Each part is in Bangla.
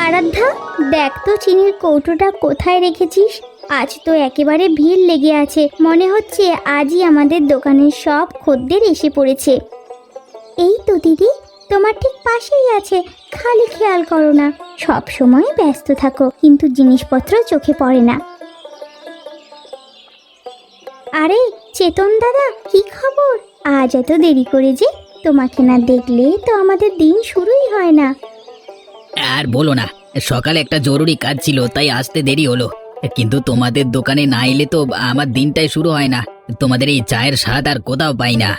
আরাধ্যা, দেখ তো চিনির কৌটোটা কোথায় রেখেছিস। আজ তো একেবারে ভিড় লেগে আছে, মনে হচ্ছে আজই আমাদের দোকানের সব খদ্দের এসে পড়েছে। এই তো দিদি, তোমার ঠিক পাশেই আছে, খালি খেয়াল করো না। সব সময় ব্যস্ত থাকো, কিন্তু জিনিসপত্র চোখে পড়ে না। আরে চেতন দাদা, কি খবর? আজ এত দেরি করে যে? তোমাকে না দেখলে তো আমাদের দিন শুরুই হয় না। আর বলো না, সকালে একটা জরুরি কাজ ছিল তাই আসতে দেরি হলো। কিন্তু তোমাদের দোকানে না এলে তো আমার দিনটাই শুরু হয় না। তোমাদের এই চায়ের স্বাদ আর কোথাও পাই না।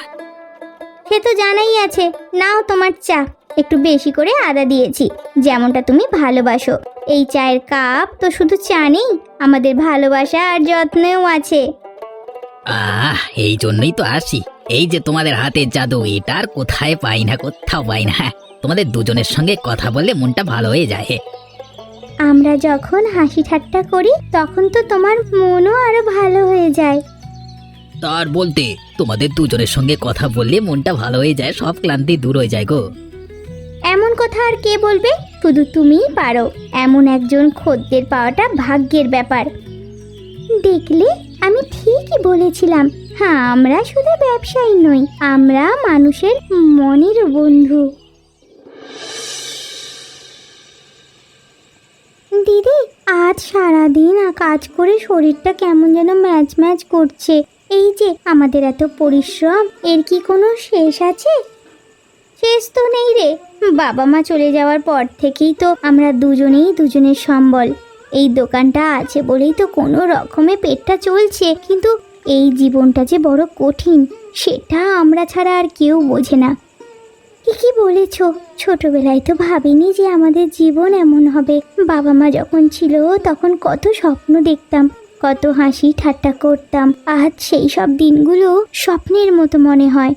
সে তো জানাই আছে। নাও তোমার চা, একটু বেশি করে আদা দিয়েছি, যেমনটা তুমি ভালোবাসো। এই চায়ের কাপ তো শুধু চা নেই, আমাদের ভালোবাসা আর যত্নেও আছে। এই জন্যই তো আসি। এই যে তোমাদের হাতের জাদু, এটা আর কোথায় পাই না, কোথাও পাই না। তোমাদের দুজনের সঙ্গে কথা বললে মনটা ভালো হয়ে যায়। আমরা যখন হাসি ঠাট্টা করি তখন তো তোমার মনও আরো ভালো হয়ে যায়। তার বলতে তোমাদের দুজনের সঙ্গে কথা বললে মনটা ভালো হয়ে যায়, সব ক্লান্তি দূর হয়ে যায় গো। এমন কথা আর কে বলবে? শুধু তুমিই পারো। এমন একজন খদ্দের পাওয়াটা ভাগ্যের ব্যাপার। দেখলে, আমি ঠিকই বলেছিলাম। হ্যাঁ, আমরা শুধু ব্যবসায়ী নই, আমরা মানুষের মনের বন্ধু। দিদি, আজ সারাদিন কাজ করে শরীরটা কেমন যেন ম্যাচ ম্যাচ করছে। এই যে আমাদের এত পরিশ্রম, এর কি কোনো শেষ আছে? শেষ তো নেই রে। বাবা মা চলে যাওয়ার পর থেকেই তো আমরা দুজনেই দুজনের সম্বল। এই দোকানটা আছে বলেই তো কোনো রকমে পেটটা চলছে, কিন্তু এই জীবনটা যে বড় কঠিন, সেটা আমরা ছাড়া আর কেউ বোঝে না। ঠিকই বলেছ, ছোটবেলায় তো ভাবিনি যে আমাদের জীবন এমন হবে। বাবা মা যখন ছিল তখন কত স্বপ্ন দেখতাম, কত হাসি ঠাট্টা করতাম। আজ সেই সব দিনগুলো স্বপ্নের মতো মনে হয়।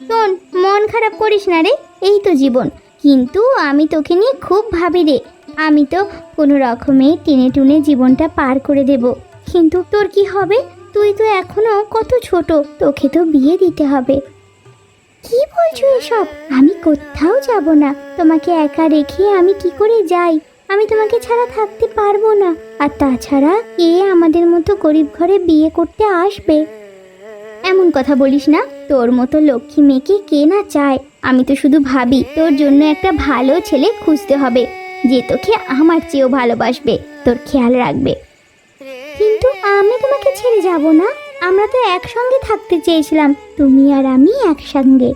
শোন, মন খারাপ করিস না রে, এই তো জীবন। কিন্তু আমি তোকে নিয়ে খুব ভাবি রে। আমি তো কোনো রকমে টেনে টুনে জীবনটা পার করে দেব। কিন্তু তোর কি হবে? তুই তো এখনো কত ছোট, তোকে তো বিয়ে দিতে হবে। কি বলছো এসব? আমি কোথাও যাব না। তোমাকে একা রেখে আমি কি করে যাই? আমি তোমাকে ছাড়া থাকতে পারবো না। আর তাছাড়া কে আমাদের মতো গরিব ঘরে বিয়ে করতে আসবে? এমন কথা বলিস না। তোর মতো লক্ষ্মী মেয়েকে কে না চায়? আমি তো শুধু ভাবি তোর জন্য একটা ভালো ছেলে খুঁজতে হবে, যে তোকে আমার চেয়েও ভালোবাসবে, তোর খেয়াল রাখবে। কিন্তু আমি তোমাকে ছেড়ে যাব না। আমরা তো একসঙ্গে থাকতে চেয়েছিলাম, তুমি আর আমি একসঙ্গে।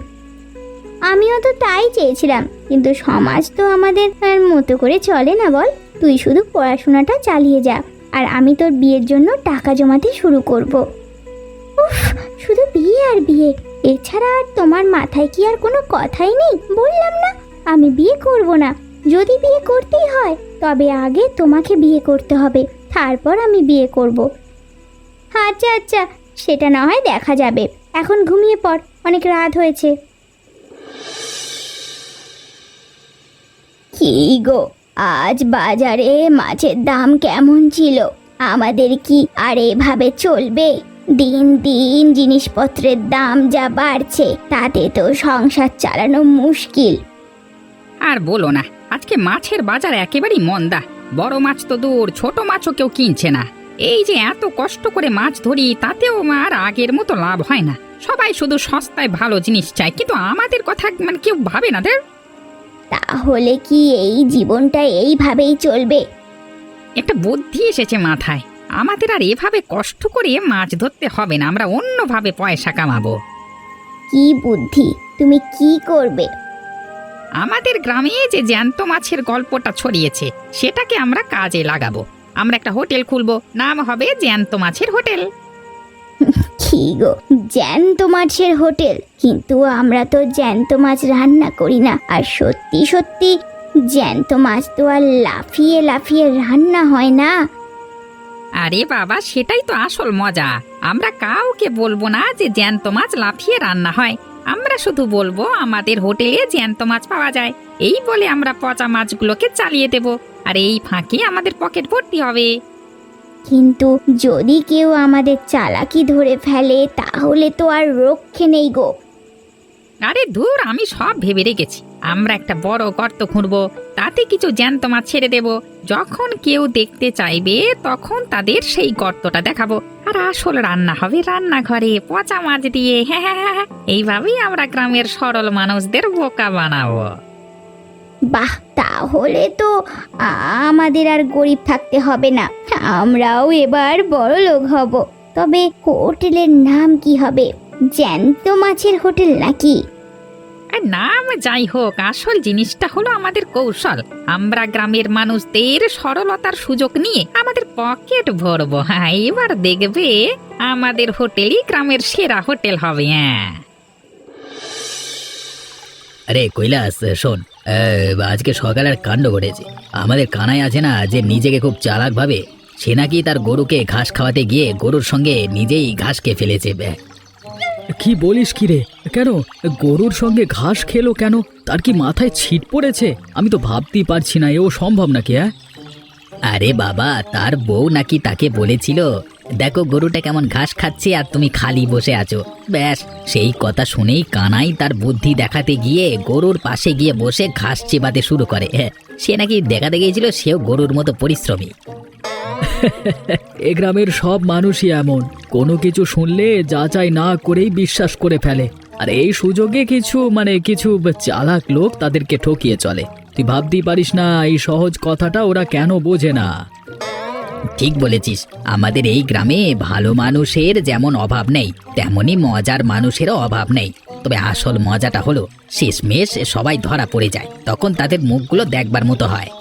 আমিও তো তাই চেয়েছিলাম, কিন্তু সমাজ তো আমাদের মতো করে চলে না, বল। তুই শুধু পড়াশোনাটা চালিয়ে যা, আর আমি তোর বিয়ের জন্য টাকা জমাতে শুরু করব। উফ, শুধু বিয়ে আর বিয়ে, এছাড়া আর তোমার মাথায় কি আর কোনো কথাই নেই? বললাম না, আমি বিয়ে করব না। যদি বিয়ে করতেই হয় তবে আগে তোমাকে বিয়ে করতে হবে, তারপর আমি বিয়ে করব। আচ্ছা আচ্ছা, সেটা না হয় দেখা যাবে। এখন ঘুমিয়ে পড়, অনেক রাত হয়েছে। কি গো, আজ বাজারে মাছের দাম কেমন ছিল? আমাদের কি আর এভাবে চলবে? দিন দিন জিনিসপত্রের দাম যা বাড়ছে, তাতে তো সংসার চালানো মুশকিল। আর বলো না, আজকে মাছের বাজার একেবারেই মন্দা। বড় মাছ তো দূর, ছোট মাছও কেউ কিনছে না। এই যে এত কষ্ট করে মাছ ধরি, তাতেও আর আগের মতো লাভ হয় না। সবাই শুধু সস্তায় ভালো জিনিস চায়, কিন্তু আমাদের কথা কেউ ভাবে না। তাহলে কি এই জীবনটা এইভাবেই চলবে? একটা বুদ্ধি এসেছে মাথায়। আমাদের আর এভাবে কষ্ট করে মাছ ধরতে হবে না, আমরা অন্যভাবে পয়সা কামাবো। কি বুদ্ধি? তুমি কি করবে? আমাদের গ্রামে যে জ্যান্ত মাছের গল্পটা ছড়িয়েছে, সেটাকে আমরা কাজে লাগাবো। আমরা একটা হোটেল খুলবো, নাম হবে জ্যান্ত মাছের হোটেল। কি গো, জ্যান্ত মাছের হোটেল? কিন্তু আমরা তো জ্যান্ত মাছ রান্না করি না। আর সত্যি সত্যি জ্যান্ত মাছ তো আর লাফিয়ে লাফিয়ে রান্না হয় না। আরে বাবা, সেটাই তো আসল মজা। আমরা কাউকে বলবো না যে জ্যান্ত মাছ লাফিয়ে রান্না হয়। আমরা শুধু বলবো আমাদের হোটেলে জ্যান্ত মাছ পাওয়া যায়। এই বলে আমরা পচা মাছগুলোকে চালিয়ে দেব, আর এই ফাঁকে আমাদের পকেট ভর্তি হবে। কিন্তু যদি কেউ আমাদের চালাকি ধরে ফেলে, তাহলে তো আর রক্ষে নেই গো। আরে ধুর, আমি সব ভেবে রেখেছি। আমরা একটা বড় গর্ত খুঁড়বো, তাতে কিছু জ্যান্ত মাছ ছেড়ে দেব। যখন কেউ দেখতে চাইবে তখন তাদের সেই গর্তটা দেখাবো, আর আসল রান্না হবে রান্নাঘরে পচা মাছ দিয়ে। হ্যাঁ হ্যাঁ হ্যাঁ, এইভাবেই আমরা গ্রামের সরল মানুষদের বোকা বানাবো। বাহ, তাহলে তো আমাদের আর গরিব থাকতে হবে না, আমরাও এবার বড় লোক হব। তবে হোটেলের নাম কি হবে? জ্যান্ত মাছের হোটেল নাকি? আর নাম যাই হোক, আসল জিনিসটা হলো আমাদের কৌশল। আমরা গ্রামের মানুষদের সরলতার সুযোগ নিয়ে আমাদের পকেট ভরবো। হ্যাঁ, এবার দেখবে আমাদের হোটেলই গ্রামের সেরা হোটেল হবে। হ্যাঁ, আরে কৈলাস শোন, আজকে সকালের কাণ্ড ঘটেছে। আমাদের কানাই আছে না, যে নিজেকে খুব চালাক ভাবে, সে নাকি তার গরুকে ঘাস খাওয়াতে গিয়ে গরুর সঙ্গে নিজেই ঘাস খেয়ে ফেলেছে। কি বলিস কি রে? কেন গরুর সঙ্গে ঘাস খেলো কেন? তার কি মাথায় ছিট পড়েছে? আমি তো ভাবতেই পারছি না, এও সম্ভব নাকি? আরে বাবা, তার বউ নাকি তাকে বলেছিল, দেখো গরুটা কেমন ঘাস খাচ্ছে আর তুমি খালি বসে আছো। ব্যাস, সেই কথা শুনেই কানাই তার বুদ্ধি দেখাতে গিয়ে গরুর পাশে গিয়ে বসে ঘাস চেবাতে শুরু করে। সে নাকি দেখাতে গিয়েছিল সেও গরুর মতো পরিশ্রমী। এ গ্রামের সব মানুষই এমন, কোনো কিছু শুনলে যাচাই না করেই বিশ্বাস করে ফেলে। আর এই সুযোগে কিছু চালাক লোক তাদেরকে ঠকিয়ে চলে। তুই ভাবতেই পারিস না এই সহজ কথাটা ওরা কেন বোঝে না। ঠিক বলেছিস, আমাদের এই গ্রামে ভালো মানুষের যেমন অভাব নেই, তেমনি মজার মানুষেরও অভাব নেই। তবে আসল মজাটা হলো শেষমেশ সবাই ধরা পড়ে যায়, তখন তাদের মুখগুলো দেখবার মতো হয়।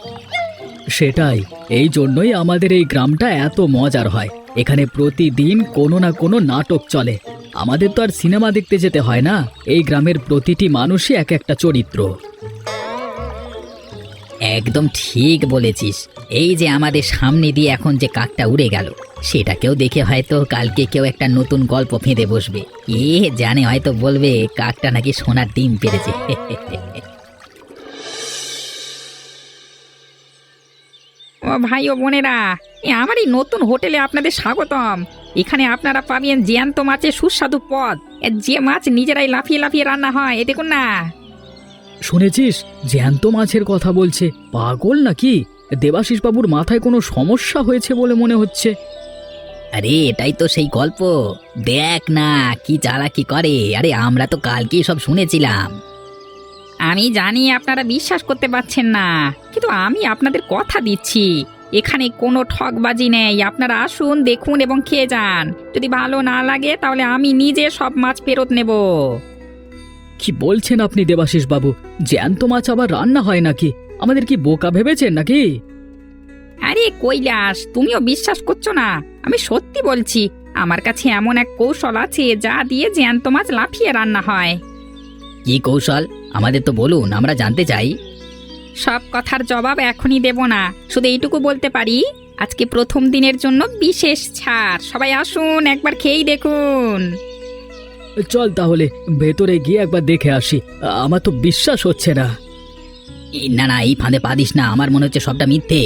সেটাই, এই জন্যই আমাদের এই গ্রামটা এত মজার হয়। এখানে প্রতিদিন কোনো না কোনো নাটক চলে। আমাদের তো আর সিনেমা দেখতে যেতে হয় না, এই গ্রামের প্রতিটি মানুষই এক একটা চরিত্র। একদম ঠিক বলেছিস। এই যে আমাদের সামনে দিয়ে এখন যে কাকটা উড়ে গেল, সেটাকেও দেখে হয়তো কালকে কেউ একটা নতুন গল্প ফেঁদে বসবে। কে জানে, হয়তো বলবে কাকটা নাকি সোনার ডিম পেড়েছে। ও ভাই ও বোনেরা, আমার এই নতুন হোটেলে আপনাদের স্বাগতম। এখানে আপনারা পাবেন জ্যান্ত মাছের সুস্বাদু পদ, যে মাছ নিজেরাই লাফিয়ে লাফিয়ে রান্না হয়। এ দেখুন না। শুনেছিস জ্যান্ত মাছের কথা বলছে? পাগল নাকি? দেবাশিস বাবুর মাথায় কোনো সমস্যা হয়েছে বলে মনে হচ্ছে। আরে এটাই তো সেই গল্প, দেখ না কি চালাকি করে। আরে আমরা তো কালকেই সব শুনেছিলাম। আমি জানি আপনারা বিশ্বাস করতে পারছেন না, কিন্তু আমি আপনাদের কথা দিচ্ছি এখানে কোনো ঠকবাজি নেই। আপনারা আসুন, দেখুন এবং খেয়ে যান। যদি ভালো না লাগে তাহলে আমি নিজে সব মাছ ফেরত নেব। কি বলছেন আপনি দেবাশিস বাবু? জ্যান্ত মাছ আবার রান্না হয় নাকি? আমাদের কি বোকা ভেবেছেন নাকি? আরে কৈলাস, তুমিও বিশ্বাস করছো না? আমি সত্যি বলছি, আমার কাছে এমন এক কৌশল আছে যা দিয়ে জ্যান্ত মাছ লাফিয়ে রান্না হয়। কি কৌশল? আমাদের তো বলুন, আমরা জানতে চাই। সব কথার জবাব এখনই দেব না, শুধু এইটুকু বলতে পারি, আজকে প্রথম দিনের জন্য বিশেষ ছাড়। সবাই আসুন, একবার খেয়েই দেখুন। চল তাহলে ভেতরে গিয়ে একবার দেখে আসি। আমার তো বিশ্বাস হচ্ছে না। না না, এই ফাঁদে পা দিস না, আমার মনে হচ্ছে সবটা মিথ্যে।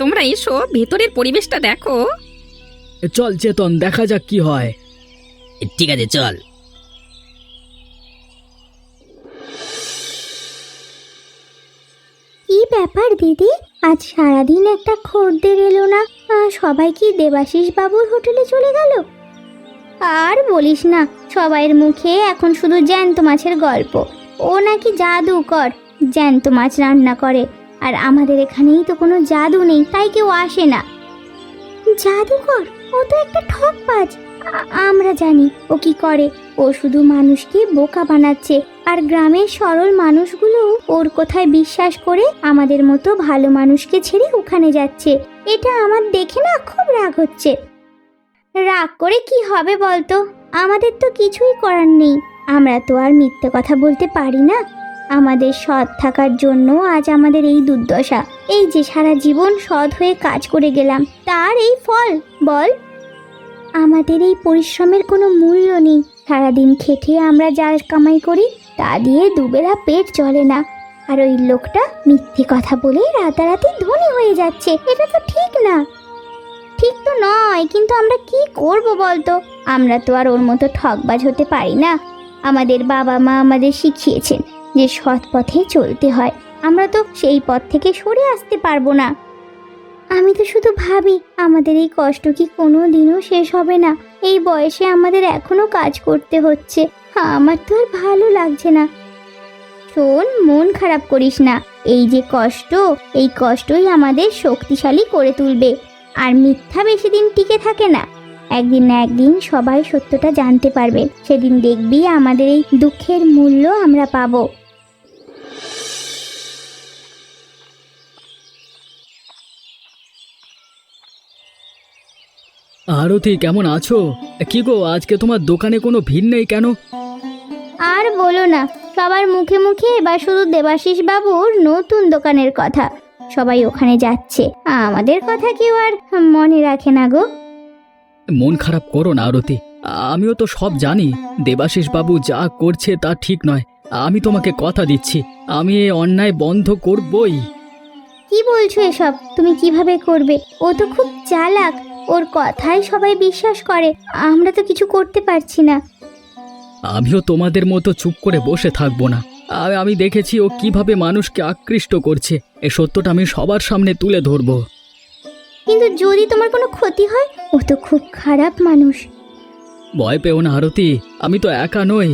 তোমরা এসো, ভেতরের পরিবেশটা দেখো। চল চেতন, দেখা যাক কি হয়। ঠিক আছে, চল। কি ব্যাপার দিদি, আজ সারাদিন একটা খদ্দের এলো না? সবাই কি দেবাশিস বাবুর হোটেলে চলে গেল? আর বলিস না, সবাইয়ের মুখে এখন শুধু জ্যান্ত মাছের গল্প। ও নাকি জাদুকর, জ্যান্ত মাছ রান্না করে। আর আমাদের এখানেই তো কোনো জাদু নেই, তাই কেউ আসে না। জাদুকর? ও তো একটা ঠকবাজ। আমরা জানি ও কি করে। ও শুধু মানুষকে বোকা বানাচ্ছে, আর গ্রামের সরল মানুষগুলো ওর কথায় বিশ্বাস করে আমাদের মতো ভালো মানুষকে ছেড়ে ওখানে যাচ্ছে। এটা আমার দেখে না খুব রাগ হচ্ছে। রাগ করে কি হবে বলতো? আমাদের তো কিছুই করার নেই, আমরা তো আর মিথ্যে কথা বলতে পারি না। আমাদের সৎ থাকার জন্য আজ আমাদের এই দুর্দশা। এই যে সারা জীবন সৎ হয়ে কাজ করে গেলাম, তার এই ফল বল। আমাদের এই পরিশ্রমের কোনো মূল্য নেই। সারাদিন খেটে আমরা যা কামাই করি তা দিয়ে দুবেলা পেট চলে না, আর ওই লোকটা মিথ্যে কথা বলে রাতারাতি ধনী হয়ে যাচ্ছে। এটা তো ঠিক না। ঠিক তো নয়, কিন্তু আমরা কি করব বলতো? আমরা তো আর ওর মতো ঠকবাজ হতে পারি না। আমাদের বাবা মা আমাদের শিখিয়েছেন যে সৎ পথে চলতে হয়। আমরা তো সেই পথ থেকে সরে আসতে পারবো না। আমি তো শুধু ভাবি আমাদের এই কষ্ট কি কোনো দিনও শেষ হবে না। এই বয়সে আমাদের এখনো কাজ করতে হচ্ছে। আমার তো আর ভালো লাগছে না। শোন, মন খারাপ করিস না। এই যে কষ্ট, এই কষ্টই আমাদের শক্তিশালী করে তুলবে। আর মিথ্যা বেশি দিন টিকে থাকে না। একদিন না একদিন সবাই সত্যটা জানতে পারবে। সেদিন দেখবি আমাদের এই দুঃখের মূল্য আমরা পাবো। আরতি, কেমন আছো? কি গো, আজকে তোমার দোকানে কোনো ভিড় নেই কেন? আর বলো না, সবার মুখে মুখে এবার শুধু দেবাশিস বাবুর নতুন দোকানের কথা। সবাই ওখানে যাচ্ছে, আমাদের কথা কেউ আর মনে রাখে না গো। মন খারাপ করো না আরতি, আমিও তো সব জানি। দেবাশিস বাবু যা করছে তা ঠিক নয়। আমি তোমাকে কথা দিচ্ছি, আমি এই অন্যায় বন্ধ করবই। কি বলছো এসব? তুমি কিভাবে করবে? ও তো খুব চালাক, ওর কথাই সবাই বিশ্বাস করে। আমরা তো কিছু করতে পারছি না। আমিও তোমাদের মতো চুপ করে বসে থাকবো না। আমি দেখেছি ও কিভাবে মানুষকে আকৃষ্ট করছে। এই সত্যটা আমি সবার সামনে তুলে ধরবো। কিন্তু যদি তোমার কোনো ক্ষতি হয়, ও তো খুব খারাপ মানুষ। ভয় পেও না আরতি, আমি তো একা নই।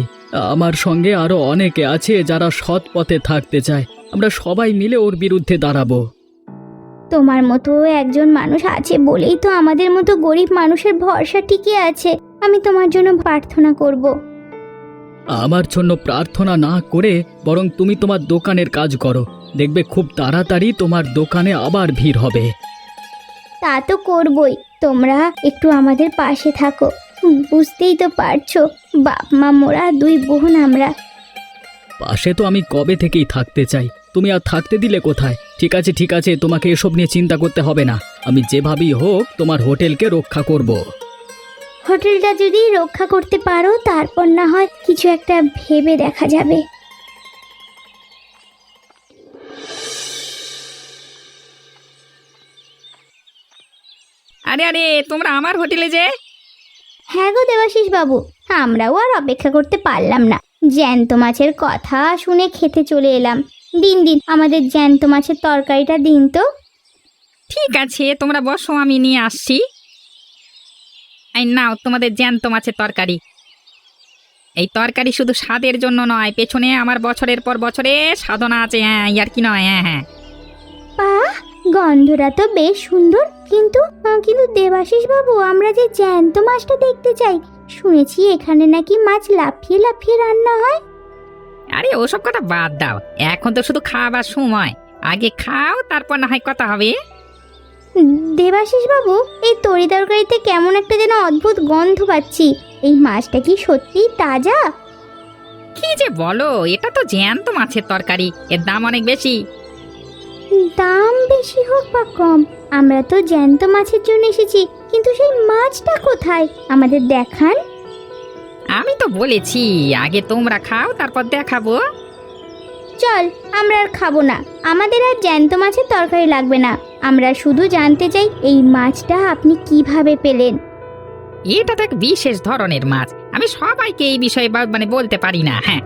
আমার সঙ্গে আরো অনেকে আছে যারা সৎ পথে থাকতে চায়। আমরা সবাই মিলে ওর বিরুদ্ধে দাঁড়াবো। তোমার মতো একজন মানুষ আছে বলেই তো আমাদের মতো গরিব মানুষের ভরসা টিকে আছে। আমি তোমার জন্য প্রার্থনা করব। আমার জন্য প্রার্থনা না করে বরং তুমি তোমার দোকানের কাজ করো। দেখবে খুব তাড়াতাড়ি তোমার দোকানে আবার ভিড় হবে। তা তো করবই। তোমরা একটু আমাদের পাশে থাকো। বুঝতেই তো পারছো, বাপ মা মোরা দুই বোন আমরা। পাশে তো আমি কবে থেকেই থাকতে চাই, তুমি আর থাকতে দিলে কোথায়? ঠিক আছে ঠিক আছে, তোমাকে এসব নিয়ে চিন্তা করতে হবে না। আমি যেভাবেই হোক তোমার হোটেলকে রক্ষা করব। হোটেলটা যদি রক্ষা করতে পারো, তারপর না হয় কিছু একটা ভেবে দেখা যাবে। আরে আরে, তোমরা আমার হোটেলে যে? হ্যাঁ গো দেবাশিস বাবু, আমরাও আর অপেক্ষা করতে পারলাম না। জ্যান্ত মাছের কথা শুনে খেতে চলে এলাম। দিন দিন আমাদের জ্যান্ত মাছের তরকারিটা দিন তো। ঠিক আছে, তোমরা বসো, আমি নিয়ে আসছি। এই নাও তোমাদের জ্যান্ত মাছের তরকারি। এই তরকারি শুধু স্বাদের জন্য নয়, পেছনে আমার বছরের পর বছরে সাধনা আছে। হ্যাঁ, আর কি নয়। হ্যাঁ হ্যাঁ, বাহ, গন্ধটা তো বেশ সুন্দর। কিন্তু কিন্তু দেবাশিস বাবু, আমরা যে জ্যান্ত মাছটা দেখতে চাই, শুনেছি এখানে নাকি মাছ লাফিয়ে লাফিয়ে রান্না হয়। আরে ওসব কথা বাদ দাও, এখন তো শুধু খাবার সময়। আগে খাও, তারপর না হয় কথা হবে। দেবাশিস বাবু, এই তরি তরকারিতে কেমন একটা যেন অদ্ভুত গন্ধ পাচ্ছি। এই মাছটা কি সত্যি তাজা? কি যে বলো, এটা তো জ্যান্ত মাছের তরকারি, এর দাম অনেক বেশি। দাম বেশি হোক বা কম, আমরা তো জ্যান্ত মাছের জন্য এসেছি। কিন্তু সেই মাছটা কোথায়? আমাদের দেখান। আমি তো বলেছি আগে তোমরা খাও, তারপর দেখাবো। চল, আমরা আর খাবো না। আমাদের আর জ্যান্ত মাছের তরকারি লাগবে না। আমরা শুধু জানতে চাই এই মাছটা আপনি কিভাবে পেলেন। এটা তো এক বিশেষ ধরনের মাছ, আমি সবাইকে এই বিষয়ে বলতে পারি না। হ্যাঁ,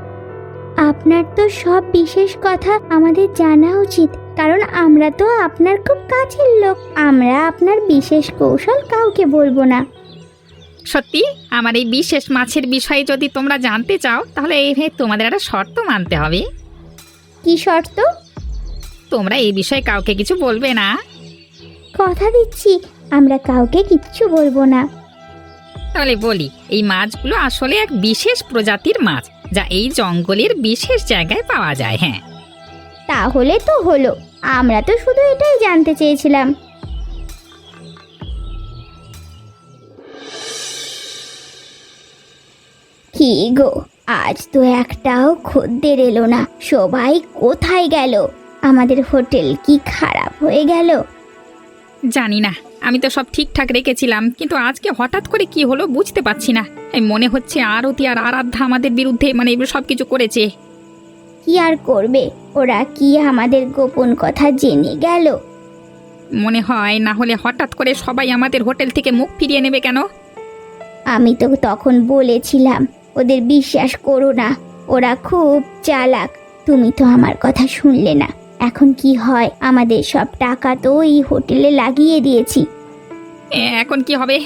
আপনার তো সব বিশেষ কথা আমাদের জানা উচিত, কারণ আমরা তো আপনার খুব কাছের লোক। আমরা আপনার বিশেষ কৌশল কাউকে বলবো না। সত্যি আমার এই বিশেষ মাছের বিষয়ে যদি তোমরা জানতে চাও, তাহলে তোমাদের একটা শর্ত মানতে হবে। কি শর্ত? তোমরা এই বিষয়ে কাউকে কিছু বলবে না। কথা দিচ্ছি, আমরা কাউকে কিচ্ছু বলবো না। তাহলে বলি, এই মাছগুলো আসলে এক বিশেষ প্রজাতির মাছ, যা এই জঙ্গলের বিশেষ জায়গায় পাওয়া যায়। হ্যাঁ, তাহলে তো হলো, আমরা তো শুধু এটাই জানতে চেয়েছিলাম। কি গো, আজ তো একটাও খদ্দের এলো না। সবাই কোথায় গেল? আমাদের হোটেল কি খারাপ হয়ে গেল? জানি না, আমি তো সব ঠিকঠাক রেখেছিলাম, কিন্তু আজকে হঠাৎ করে কি হলো বুঝতে পারছি না। এই মনে হচ্ছে আরতি আর আরাধ্যা আমাদের বিরুদ্ধে সবকিছু করেছে। কি আর করবে, ওরা কি আমাদের গোপন কথা জেনে গেল? মনে হয়, না হলে হঠাৎ করে সবাই আমাদের হোটেল থেকে মুখ ফিরিয়ে নেবে কেন? আমি তো তখন বলেছিলাম ওদের বিশ্বাস করো না, ওরা খুব চালাক। তুমি তো আমার কথা শুনলে না। এখন কি হয়, আমাদের সব টাকা তো এই হোটেলে লাগিয়ে দিয়েছি। এখন কি হবে?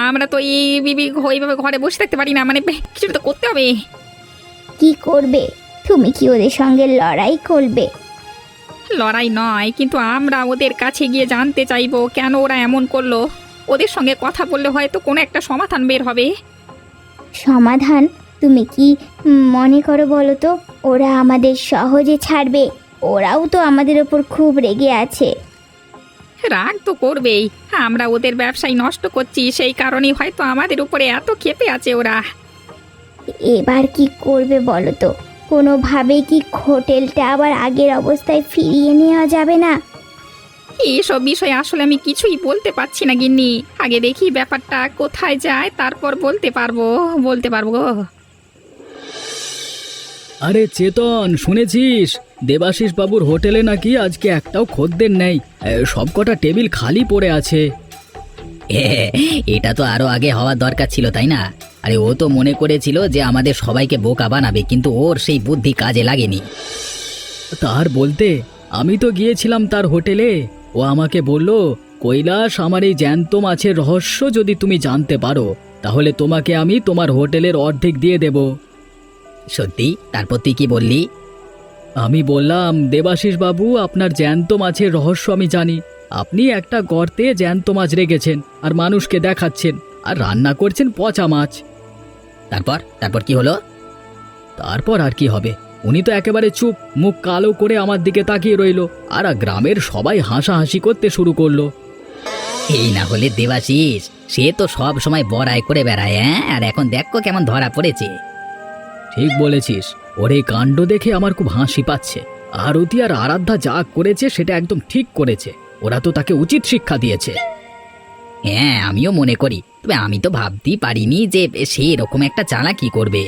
আমরা তো এইভাবে ঘরে বসে থাকতে পারি না, মানে কিছু তো করতে হবে। কি করবে? তুমি কি ওদের সঙ্গে লড়াই করবে? লড়াই নয়, কিন্তু আমরা ওদের কাছে গিয়ে জানতে চাইবো কেন ওরা এমন করলো। ওদের সঙ্গে কথা বললে হয়তো কোনো একটা সমাধান বের হবে। সমাধান? তুমি কি মনে করো বলো তো? ওরা আমাদের সহজে ছাড়বে? ওরাও তো আমাদের ওপর খুব রেগে আছে। রাগ তো করবেই, আমরা ওদের ব্যবসায় নষ্ট করছি, সেই কারণেই হয়তো আমাদের উপরে এত ক্ষেপে আছে ওরা। এবার কি করবে বলো তো? কোনোভাবে কি হোটেলটা আবার আগের অবস্থায় ফিরিয়ে নেওয়া যাবে না? এইসব বিষয়ে আসলে আমি কিছুই বলতে পারছি না গিন্নি। আগে দেখি ব্যাপারটা কোথায় যায়, তারপর বলতে পারবো। আরে চেতন, শুনেছিস দেবাশিস বাবুর হোটেলে নাকি আজকে একটাও খদ্দের নেই, সব কটা টেবিল খালি পড়ে আছে। এটা তো আরো আগে হওয়ার দরকার ছিল, তাই না? আরে ও তো মনে করেছিল যে আমাদের সবাইকে বোকা বানাবে, কিন্তু ওর সেই বুদ্ধি কাজে লাগেনি। তার বলতে আমি তো গিয়েছিলাম তার হোটেলে। ও আমাকে বলল, কৈলাস, আমার এই জ্যান্ত মাছের রহস্য যদি তুমি জানতে পারো তাহলে তোমাকে আমি তোমার হোটেলের অর্ধেক দিয়ে দেব। সত্যি? তারপর তুই কি বললি? আমি বললাম, দেবাশিস বাবু, আপনার জ্যান্ত মাছের রহস্য আমি জানি। আপনি একটা গর্তে জ্যান্ত মাছ রেখেছেন আর মানুষকে দেখাচ্ছেন, আর রান্না করছেন পচা মাছ। তারপর কি হলো? তারপর আর কি হবে? উনি তো একেবারে চুপ, মুখ কালো করে আমার দিকে তাকিয়ে রইল, আর গ্রামের সবাই হাসাহাসি করতে শুরু করলো। এই না হলে দেবাশিস, সে তো সব সময় বড়াই করে বেড়ায়, আর এখন দেখো কেমন ধরা পড়েছে। ঠিক বলেছিস, ওর এই কাণ্ড দেখে আমার খুব হাসি পাচ্ছে। আরতি আর আরাধ্যা যা করেছে সেটা একদম ঠিক করেছে। ওরা তো তাকে উচিত শিক্ষা দিয়েছে। হ্যাঁ, আমিও মনে করি। তবে আমি তো ভাবতেই পারিনি যে সে এরকম একটা চালাকি করবে।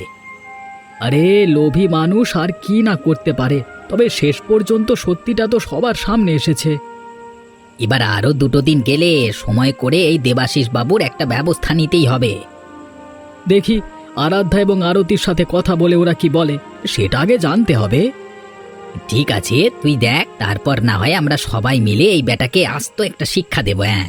আরে লোভী মানুষ আর কি না করতে পারে, তবে শেষ পর্যন্ত সত্যিটা তো সবার সামনে এসেছে। এবার আরো 2 দিন গেলে সময় করে এই দেবাশিস বাবুর একটা ব্যবস্থা নিতেই হবে। দেখি আরাধ্যা এবং আরতির সাথে কথা বলে ওরা কি বলে, সেটা আগে জানতে হবে। ঠিক আছে, তুই দেখ, তারপর না হয় আমরা সবাই মিলে এই বেটাকে আস্ত একটা শিক্ষা দেব। হ্যাঁ,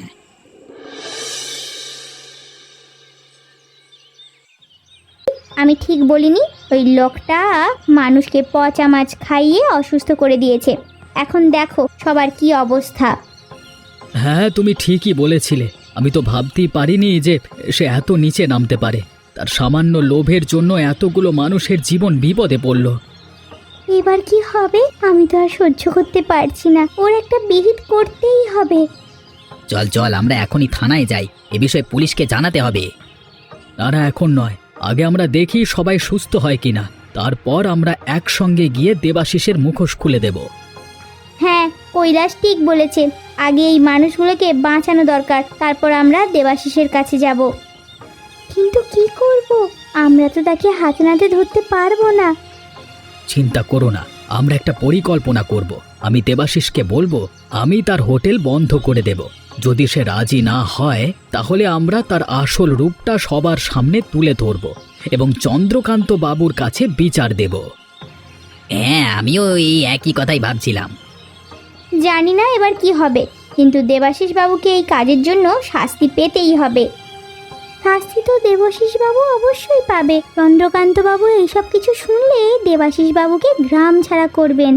আমি ঠিক বলিনি? ওই লোকটা মানুষকে পচা মাছ খাইয়ে অসুস্থ করে দিয়েছে। এখন দেখো সবার কি অবস্থা। হ্যাঁ, তুমি ঠিকই বলেছিলে। আমি তো ভাবতেই পারিনি যে সে এত নিচে নামতে পারে। তার সামান্য লোভের জন্য এতগুলো মানুষের জীবন বিপদে পড়ল। এবার কি হবে? আমি তো আর সহ্য করতে পারছি না, ওর একটা বিহিত করতেই হবে। চল আমরা এখনই থানায় যাই, এ বিষয়ে পুলিশকে জানাতে হবে। তারা এখন নয়, আগে আমরা দেখি সবাই সুস্থ হয় কিনা, তারপর আমরা একসঙ্গে গিয়ে দেবাশিসের মুখোশ খুলে দেব। হ্যাঁ, কৈলাস ঠিক বলেছে। আগে এই মানুষগুলোকে বাঁচানো দরকার, তারপর আমরা দেবাশিসের কাছে যাব। কিন্তু কি করব? আমরা তো তাকে হাতে নাতে ধরতে পারবো না। চিন্তা করো না, আমরা একটা পরিকল্পনা করব। আমি দেবাশিসকে বলবো আমি তার হোটেল বন্ধ করে দেব। যদি সে রাজি না হয় তাহলে আমরা তার আসল রূপটা সবার সামনে তুলে ধরব এবং চন্দ্রকান্ত বাবুর কাছে বিচার দেব। হ্যাঁ, আমিও এই একই কথাই ভাবছিলাম। জানি না এবার কি হবে, কিন্তু দেবাশিস বাবুকে এই কাজের জন্য শাস্তি পেতেই হবে। শাস্তি তো দেবাশিস বাবু অবশ্যই পাবে। চন্দ্রকান্ত বাবু এইসব কিছু শুনলে দেবাশিস বাবুকে গ্রাম ছাড়া করবেন।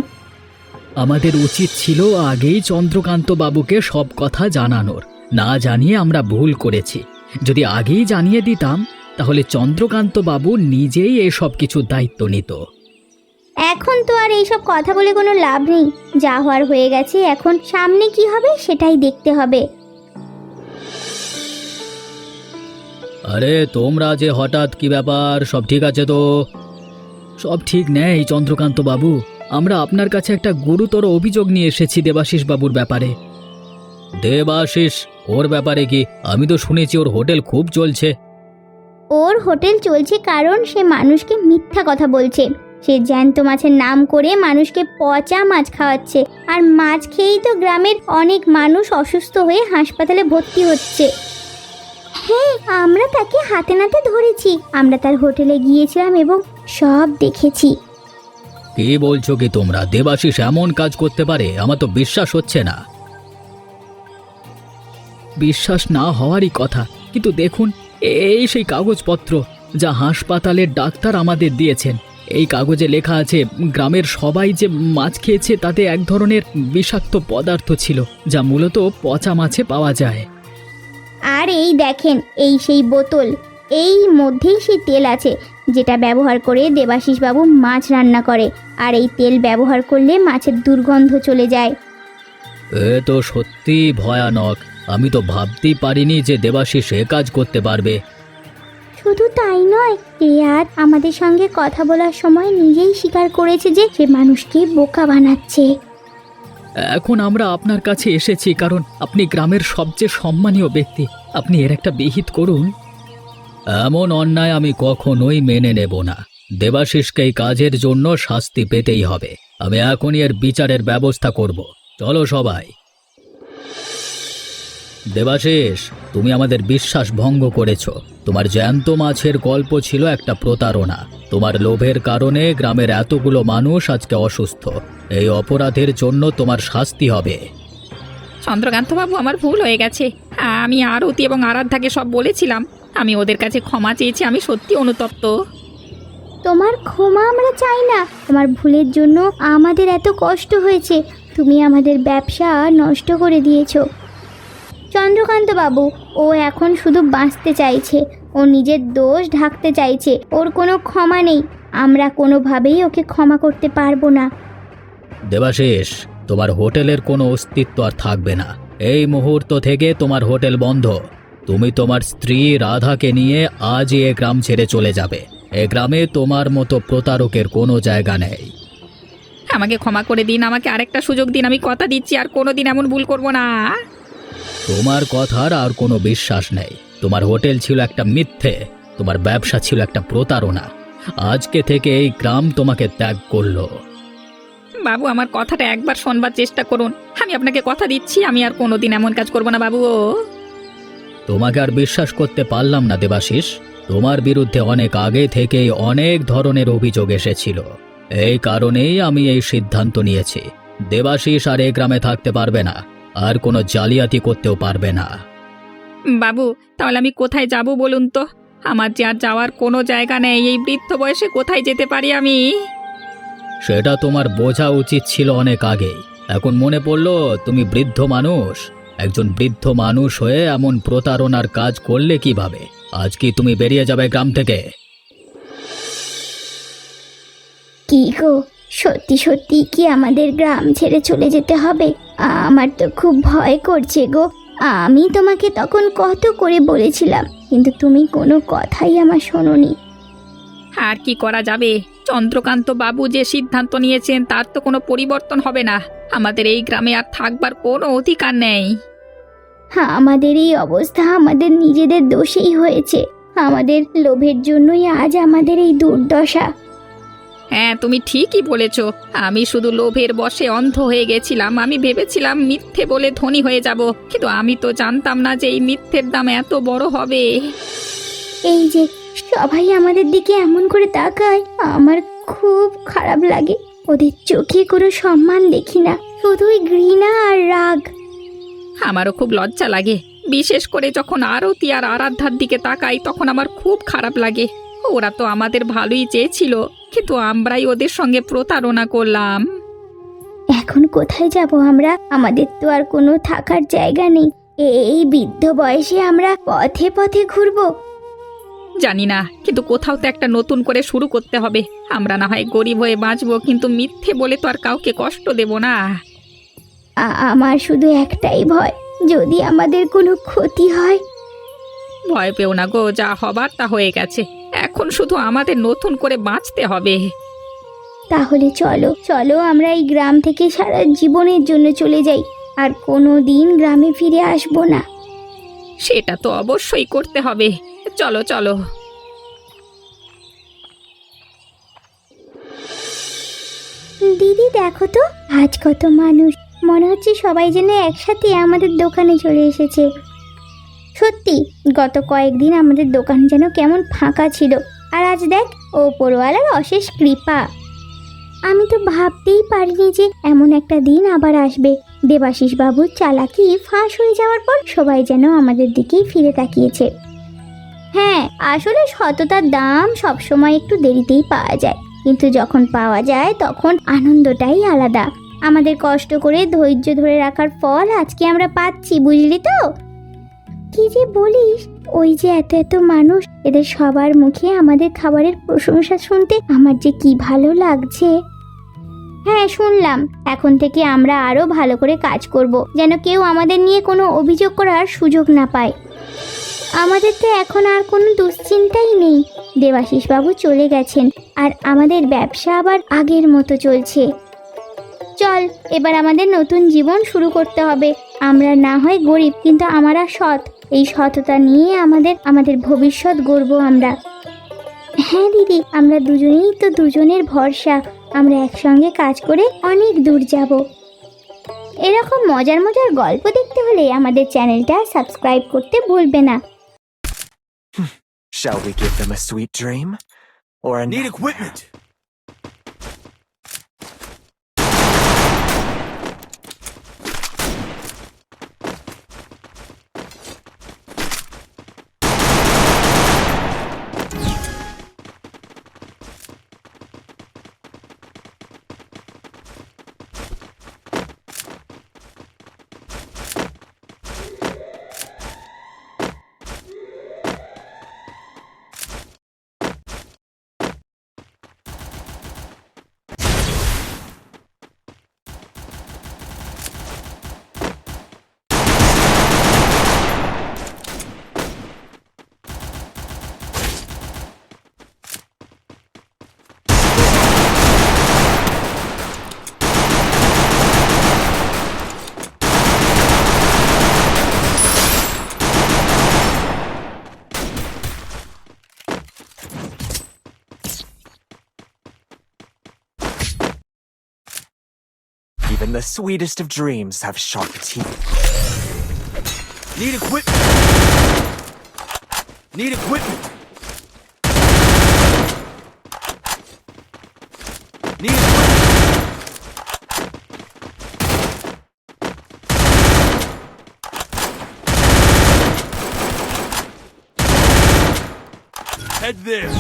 আমাদের উচিত ছিল আগেই চন্দ্রকান্ত বাবুকে সব কথা জানানোর। না জানিয়ে আমরা ভুল করেছি। যদি আগেই জানিয়ে দিতাম তাহলে চন্দ্রকান্ত বাবু নিজেই এসব কিছু দায়িত্ব নিত। এখন তো আর এইসব কথা বলে কোনো লাভ নেই। যা হওয়ার হয়ে গেছে, এখন সামনে কি হবে সেটাই দেখতে হবে। আরে তোমরা যে হঠাৎ, কি ব্যাপার? সব ঠিক আছে তো? সব ঠিক নেই চন্দ্রকান্ত বাবু। আমরা আপনার কাছে একটা গুরুতর অভিযোগ নিয়ে এসেছি দেবাশিস বাবুর ব্যাপারে। দেবাশিস? ওর ব্যাপারে কি? আমি তো শুনেছি ওর হোটেল খুব চলছে। ওর হোটেল চলছে কারণ সে মানুষকে মিথ্যা কথা বলছে। সে জ্যান্ত মাছের নাম করে মানুষকে পচা মাছ খাওয়াচ্ছে, আর মাছ খেয়েই তো গ্রামের অনেক মানুষ অসুস্থ হয়ে হাসপাতালে ভর্তি হচ্ছে। হ্যাঁ, আমরা তাকে হাতে নাতে ধরেছি। আমরা তার হোটেলে গিয়েছিলাম এবং সব দেখেছি। কি বলছো কি তোমরা? দেবাশিস এমন কাজ করতে পারে? আমার তো বিশ্বাস হচ্ছে না। বিশ্বাস না হওয়ারই কথা, কিন্তু দেখুন, এই সেই কাগজপত্র যা হাসপাতালের ডাক্তার আমাদের দিয়েছেন। এই কাগজে লেখা আছে গ্রামের সবাই যে মাছ খেয়েছে তাতে এক ধরনের বিষাক্ত পদার্থ ছিল, যা মূলত পচা মাছে পাওয়া যায়। আর এই দেখেন, এই সেই বোতল, এই মধ্যেই সেই তেল আছে যেটা ব্যবহার করে দেবাশিস বাবু মাছ রান্না করে। আর এই তেল ব্যবহার করলে মাছের দুর্গন্ধ চলে যায়। এ তো সত্যি ভয়ানক। আমি তো ভাবতেই পারিনি যে দেবাশিস এ কাজ করতে পারবে। শুধু তাই নয়, রিয়াদ আমাদের সঙ্গে কথা বলার সময় নিজেই স্বীকার করেছে যে সে মানুষকে বোকা বানাচ্ছে। এখন আমরা আপনার কাছে এসেছি কারণ আপনি গ্রামের সবচেয়ে সম্মানীয় ব্যক্তি। আপনি এর একটা বিহিত করুন। এমন অন্যায় আমি কখনোই মেনে নেব না। দেবাশিসকে এই কাজের জন্য শাস্তি পেতেই হবে। আমি এখনই এর বিচারের ব্যবস্থা করব। চলো সবাই। দেবাশিস, তুমি আমাদের বিশ্বাস ভঙ্গ করেছ। তোমার জ্যান্ত মাছের গল্প ছিল একটা প্রতারণা। তোমার লোভের কারণে গ্রামের এতগুলো মানুষ আজকে অসুস্থ। এই অপরাধের জন্য তোমার শাস্তি হবে। চন্দ্রকান্তবাবু, আমার ভুল হয়ে গেছে। আমি আরতি এবং আরাধ্যাকে সব বলেছিলাম। আমি ওদের কাছে ক্ষমা চেয়েছি। আমি সত্যি অনুতপ্ত। তোমার ক্ষমা আমরা চাই না। তোমার ভুলের জন্য আমাদের এত কষ্ট হয়েছে। তুমি আমাদের ব্যবসা নষ্ট করে দিয়েছো। চন্দ্রকান্ত বাবু, ও এখন শুধু বাঁচতে চাইছে। ও নিজের দোষ ঢাকতে চাইছে। ওর কোনো ক্ষমা নেই। আমরা কোনোভাবেই ওকে ক্ষমা করতে পারবো না। দেবাশিস, তোমার হোটেলের কোনো অস্তিত্ব আর থাকবে না। এই মুহূর্ত থেকে তোমার হোটেল বন্ধ। তুমি তোমার স্ত্রী রাধাকে নিয়ে আজই এ গ্রাম ছেড়ে চলে যাবে। এ গ্রামে তোমার মতো প্রতারকের কোনো জায়গা নেই। আমাকে ক্ষমা করে দিন। আমাকে আরেকটা সুযোগ দিন। আমি কথা দিচ্ছি আর কোনোদিন এমন ভুল করব না। তোমার কথার আর কোনো বিশ্বাস নেই। তোমার হোটেল ছিল একটা মিথ্যে। তোমার ব্যবসা ছিল একটা প্রতারণা। আজকে থেকে এই গ্রাম তোমাকে ত্যাগ করলো। বাবু, আমার কথাটা একবার শোনবার চেষ্টা করুন। আমি আপনাকে কথা দিচ্ছি আমি আর কোনোদিন এমন কাজ করব না বাবু। তোমাকে আর বিশ্বাস করতে পারলাম না দেবাশিস। তোমার বিরুদ্ধে অনেক আগে থেকেই অনেক ধরনের অভিযোগ এসেছিল। এই কারণেই আমি এই সিদ্ধান্ত নিয়েছি, দেবাশিস আর এই গ্রামে থাকতে পারবে না, আর কোনো জালিয়াতি করতেও পারবে না। বাবু, তাহলে আমি কোথায় যাব বলুন তো? আমার যে আর যাওয়ার কোনো জায়গা নেই। এই বৃদ্ধ বয়সে কোথায় যেতে পারি আমি? সেটা তোমার বোঝা উচিত ছিল অনেক আগেই। এখন মনে পড়লো তুমি বৃদ্ধ মানুষ। একজন বৃদ্ধ মানুষ হয়ে এমন প্রতারণার কাজ করলে কিভাবে? আজ কি তুমি বেরিয়ে যাবে গ্রাম থেকে? কি গো, সত্যি সত্যি কি আমাদের গ্রাম ছেড়ে চলে যেতে হবে? আমার তো খুব ভয় করছে গো। আমি তোমাকে তখন কত করে বলেছিলাম, কিন্তু তুমি কোনো কথাই আমার শোনোনি। আর কি করা যাবে? চন্দ্রকান্ত বাবু যে সিদ্ধান্ত নিয়েছেন তার তো কোনো পরিবর্তন হবে না। আমাদের এই গ্রামে আর থাকবার কোনো অধিকার নেই। হ্যাঁ, আমাদের এই অবস্থা আমাদের নিজেদের দোষেই হয়েছে। আমাদের লোভের জন্যই আজ আমাদের এই দুর্দশা। হ্যাঁ, তুমি ঠিকই বলেছ। আমি শুধু লোভের বশে অন্ধ হয়ে গেছিলাম। আমি ভেবেছিলাম মিথ্যে বলে ধনী হয়ে যাব, কিন্তু আমি তো জানতাম না যে এই মিথ্যের দাম এত বড় হবে। এই যে সবাই আমাদের দিকে এমন করে তাকায়, আমার খুব খারাপ লাগে। ওদের চোখে কোনো সম্মান দেখি না, শুধুই ঘৃণা আর রাগ। আমারও খুব লজ্জা লাগে, বিশেষ করে যখন আরতি আর আরাধ্যার দিকে তাকাই তখন আমার খুব খারাপ লাগে। ওরা তো আমাদের ভালোই চেয়েছিল, কিন্তু আমরাই ওদের সঙ্গে প্রতারণা করলাম। এখন কোথায় যাব আমরা? আমাদের তো আর কোনো থাকার জায়গা নেই। এই বৃদ্ধ বয়সে আমরা পথে পথে ঘুরবো। জানি না, কিন্তু কোথাও তো একটা নতুন করে শুরু করতে হবে। আমরা না হয় গরিব হয়ে বাঁচবো, কিন্তু মিথ্যে বলে তো আর কাউকে কষ্ট দেব না। আমার শুধু একটাই ভয়, যদি আমাদের কোনো ক্ষতি হয়। ভয় পেও না গো, যা হবার তা হয়ে গেছে। এখন শুধু আমাদের নতুন করে বাঁচতে হবে। তাহলে চলো চলো, আমরা এই গ্রাম থেকে সারা জীবনের জন্য চলে যাই, আর কোনো দিন গ্রামে ফিরে আসবো না। সেটা তো অবশ্যই করতে হবে। চলো চলো। দিদি দেখো তো, আজ কত মানুষ। মনে হচ্ছে সবাই যেন একসাথে আমাদের দোকানে চলে এসেছে। সত্যি, গত কয়েকদিন আমাদের দোকান যেন কেমন ফাঁকা ছিল, আর আজ দেখ, ওপরওয়ালার অশেষ কৃপা। আমি তো ভাবতেই পারিনি যে এমন একটা দিন আবার আসবে। দেবাশিস বাবুর চালাকি ফাঁস হয়ে যাওয়ার পর সবাই যেন আমাদের দিকেই ফিরে তাকিয়েছে। হ্যাঁ, আসলে সততার দাম সবসময় একটু দেরিতেই পাওয়া যায়, কিন্তু যখন পাওয়া যায় তখন আনন্দটাই আলাদা। আমাদের কষ্ট করে ধৈর্য ধরে রাখার ফল আজকে আমরা পাচ্ছি, বুঝলি তো? কি যে বলিস, ওই যে এত এত মানুষ, এদের সবার মুখে আমাদের খাবারের প্রশংসা শুনতে আমার যে কি ভালো লাগছে। হ্যাঁ শুনলাম, এখন থেকে আমরা আরো ভালো করে কাজ করব, যেন কেউ আমাদের নিয়ে কোনো অভিযোগ করার সুযোগ না পায়। আমাদের তো এখন আর কোনো দুশ্চিন্তাই নেই। দেবাশিস বাবু চলে গেছেন আর আমাদের ব্যবসা আবার আগের মতো চলছে। চল, এবার আমাদের নতুন জীবন শুরু করতে হবে। আমরা না হয় গরিব, কিন্তু আমরা সৎ। এই সততা নিয়ে আমাদের ভবিষ্যৎ গড়ব আমরা। হ্যাঁ দিদি, আমরা দুজনেই তো দুজনের ভরসা। আমরা একসঙ্গে কাজ করে অনেক দূর যাব। এরকম মজার মজার গল্প দেখতে হলে আমাদের চ্যানেলটা সাবস্ক্রাইব করতে ভুলবে না। Shall we give them a sweet dream? Or a Need equipment! even the sweetest of dreams have sharp teeth. Need equipment! Need equipment! Need equipment! Head there!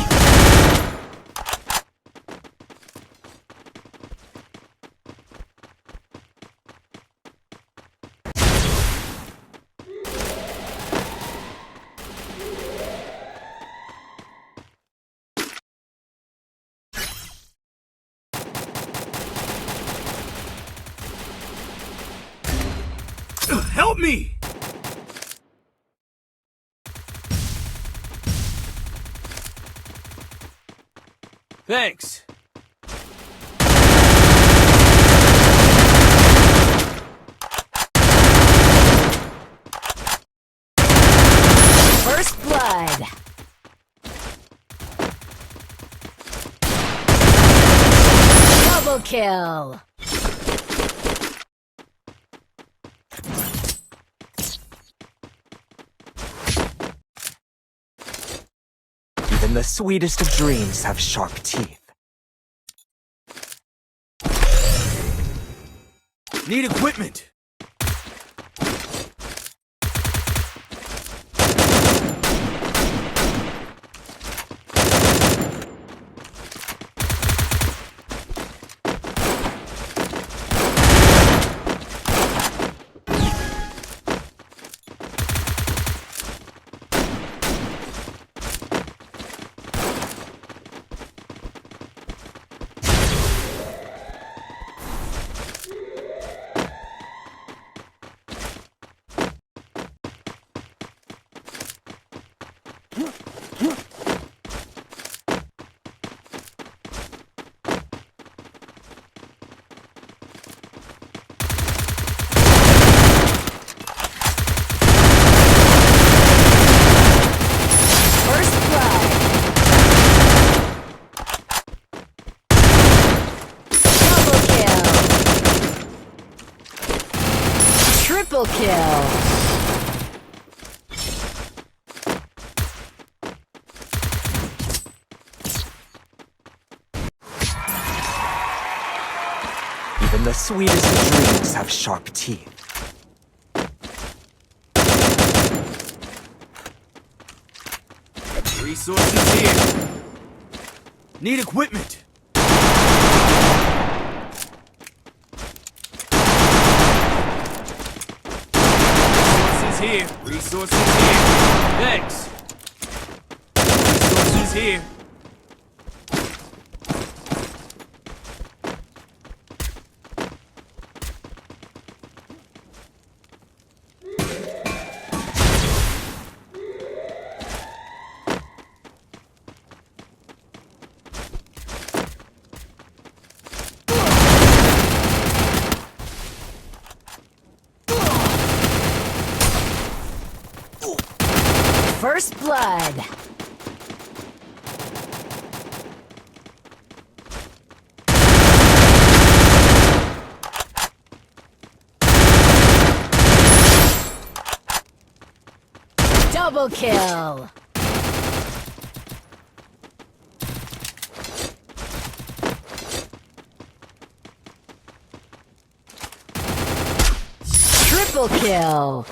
Help me! Thanks. First blood. Double kill. Even the sweetest of dreams have sharp teeth. Need equipment! First blood. Double kill. Triple kill. Even the sweetest of dreams have sharp teeth. Resources here. Need equipment. Resources here. Resources here. Thanks. Resources here. First blood. Double kill. Triple kill.